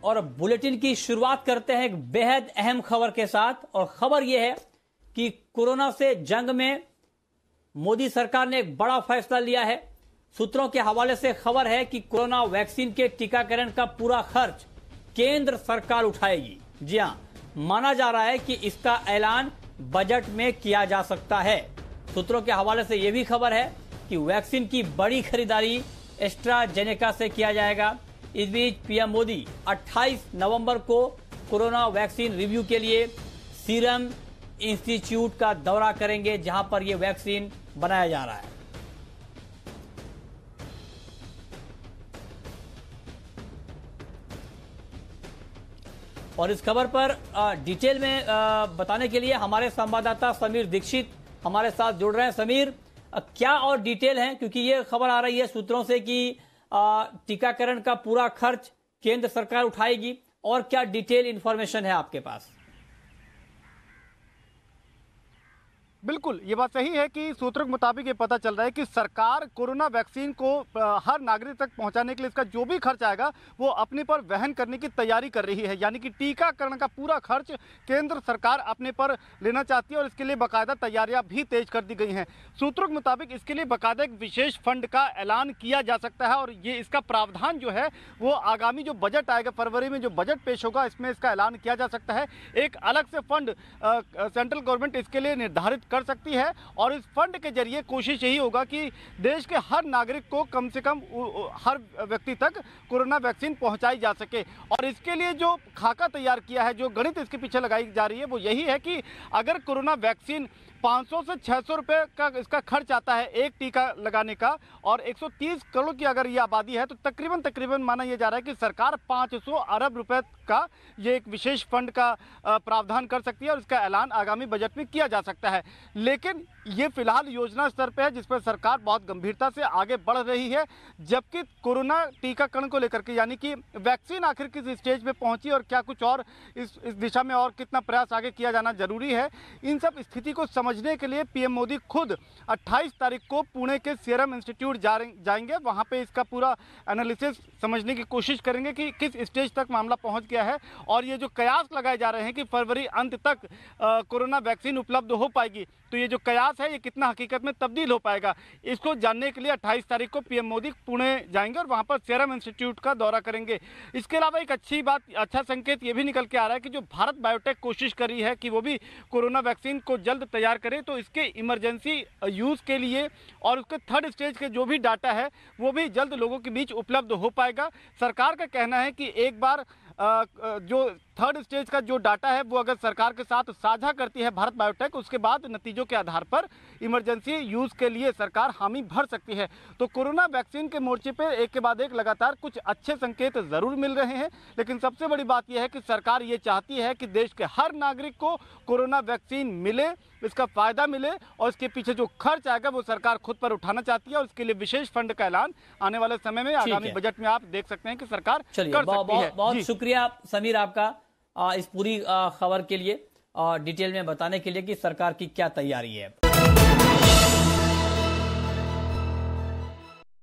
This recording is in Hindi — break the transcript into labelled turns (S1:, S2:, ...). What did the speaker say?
S1: और बुलेटिन की शुरुआत करते हैं एक बेहद अहम खबर के साथ। और खबर यह है कि कोरोना से जंग में मोदी सरकार ने एक बड़ा फैसला लिया है। सूत्रों के हवाले से खबर है कि कोरोना वैक्सीन के टीकाकरण का पूरा खर्च केंद्र सरकार उठाएगी। जी हां, माना जा रहा है कि इसका ऐलान बजट में किया जा सकता है। सूत्रों के हवाले से यह भी खबर है कि वैक्सीन की बड़ी खरीदारी एस्ट्राजेनेका से किया जाएगा। इस बीच पीएम मोदी 28 नवंबर को कोरोना वैक्सीन रिव्यू के लिए सीरम इंस्टीट्यूट का दौरा करेंगे, जहां पर यह वैक्सीन बनाया जा रहा है। और इस खबर पर डिटेल में बताने के लिए हमारे संवाददाता समीर दीक्षित हमारे साथ जुड़ रहे हैं। समीर, क्या और डिटेल है, क्योंकि ये खबर आ रही है सूत्रों से कि टीकाकरण का पूरा खर्च केंद्र सरकार उठाएगी, और क्या डिटेल इंफॉर्मेशन है आपके पास?
S2: बिल्कुल, ये बात सही है कि सूत्रों के मुताबिक ये पता चल रहा है कि सरकार कोरोना वैक्सीन को हर नागरिक तक पहुंचाने के लिए इसका जो भी खर्च आएगा वो अपने पर वहन करने की तैयारी कर रही है। यानी कि टीकाकरण का पूरा खर्च केंद्र सरकार अपने पर लेना चाहती है और इसके लिए बाकायदा तैयारियां भी तेज कर दी गई हैं। सूत्रों के मुताबिक इसके लिए बाकायदा एक विशेष फंड का ऐलान किया जा सकता है, और ये इसका प्रावधान जो है वो आगामी जो बजट आएगा, फरवरी में जो बजट पेश होगा, इसमें इसका ऐलान किया जा सकता है। एक अलग से फंड सेंट्रल गवर्नमेंट इसके लिए निर्धारित कर सकती है, और इस फंड के जरिए कोशिश यही होगा कि देश के हर नागरिक को कम से कम हर व्यक्ति तक कोरोना वैक्सीन पहुंचाई जा सके। और इसके लिए जो खाका तैयार किया है, जो गणित इसके पीछे लगाई जा रही है, वो यही है कि अगर कोरोना वैक्सीन 500 से 600 रुपए का इसका खर्च आता है एक टीका लगाने का, और 130 करोड़ की अगर ये आबादी है, तो तकरीबन माना यह जा रहा है कि सरकार 500 अरब रुपए का ये एक विशेष फंड का प्रावधान कर सकती है, और इसका ऐलान आगामी बजट में किया जा सकता है। लेकिन ये फिलहाल योजना स्तर पर है, जिस पर सरकार बहुत गंभीरता से आगे बढ़ रही है। जबकि कोरोना टीकाकरण को लेकर के, यानी कि वैक्सीन आखिर किस स्टेज पे पहुंची और क्या कुछ और इस दिशा में और कितना प्रयास आगे किया जाना जरूरी है, इन सब स्थिति को समझने के लिए पीएम मोदी खुद 28 तारीख को पुणे के सीरम इंस्टीट्यूट जाएंगे। वहां पे इसका पूरा एनालिसिस समझने की कोशिश करेंगे कि किस स्टेज तक मामला पहुंच गया है, और ये जो कयास लगाए जा रहे हैं कि फरवरी अंत तक कोरोना वैक्सीन उपलब्ध हो पाएगी, तो ये जो कयास है ये कितना हकीकत में तब्दील हो पाएगा, इसको जानने के लिए 28 तारीख को पीएम मोदी पुणे जाएंगे और वहां पर सीरम इंस्टीट्यूट का दौरा करेंगे। इसके अलावा एक अच्छी बात, अच्छा संकेत ये भी निकल के आ रहा है कि जो भारत बायोटेक कोशिश कर रही है कि वो भी कोरोना वैक्सीन को जल्द तैयार करे, तो इसके इमरजेंसी यूज़ के लिए और उसके थर्ड स्टेज के जो भी डाटा है वो भी जल्द लोगों के बीच उपलब्ध हो पाएगा। सरकार का कहना है कि एक बार जो थर्ड स्टेज का जो डाटा है वो अगर सरकार के साथ साझा करती है भारत बायोटेक, उसके बाद नतीजों के आधार पर इमरजेंसी यूज़ के लिए सरकार हामी भर सकती है। तो कोरोना वैक्सीन के मोर्चे पे एक के बाद एक लगातार कुछ अच्छे संकेत ज़रूर मिल रहे हैं, लेकिन सबसे बड़ी बात यह है कि सरकार ये चाहती है कि देश के हर नागरिक को कोरोना वैक्सीन मिले, इसका फ़ायदा मिले, और इसके पीछे जो खर्च आएगा वो सरकार खुद पर उठाना चाहती है, और इसके लिए विशेष फंड का ऐलान आने वाले समय में आगामी बजट में आप देख सकते हैं कि सरकार कर सकती है।
S1: बहुत शुक्रिया समीर आपका इस पूरी खबर के लिए और डिटेल में बताने के लिए कि सरकार की क्या तैयारी है।